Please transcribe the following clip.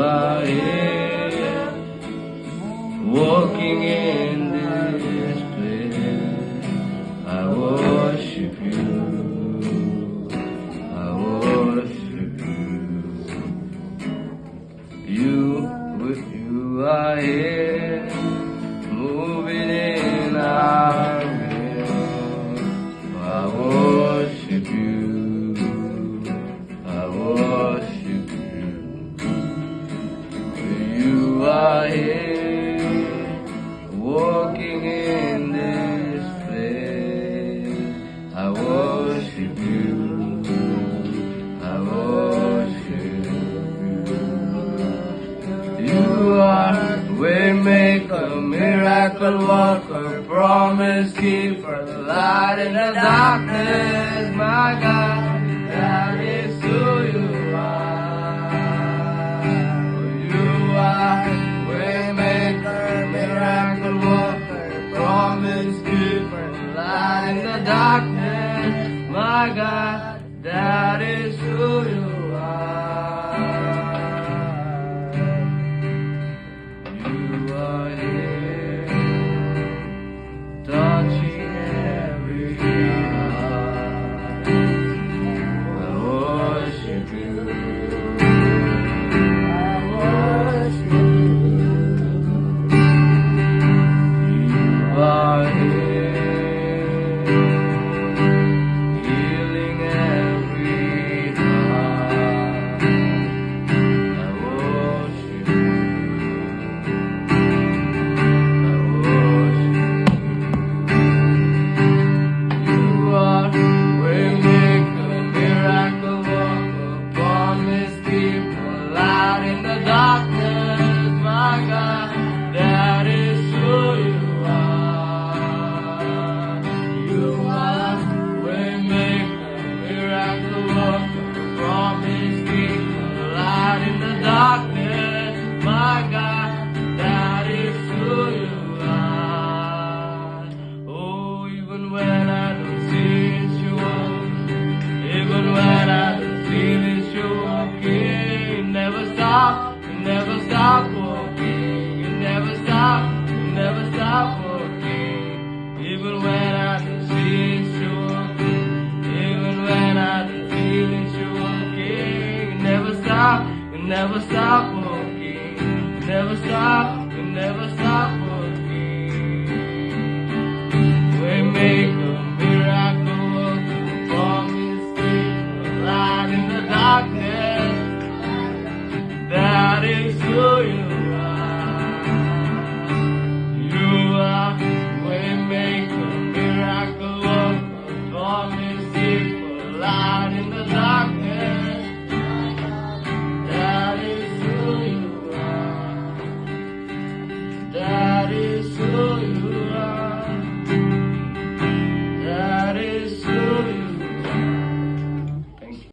are here, walking in this place. I worship you, I worship you. You are here, moving in our midst. I worship you, I worship you. You are here, walking in this place. I worship you, I worship you. You are waymaker, miracle worker, promise keeper, the light in the darkness, my God, that is who you are. You are waymaker, miracle worker, promise keeper, the light in the darkness, my God, that is who you are. You are here, touching every heart. I worship you, I worship you. You are here, healing every heart. I worship you. You never stop walking, you never stop walking. Even when I don't see it, you're walking. Even when I don't feel it, you're walking. You never stop walking. You never stop walking.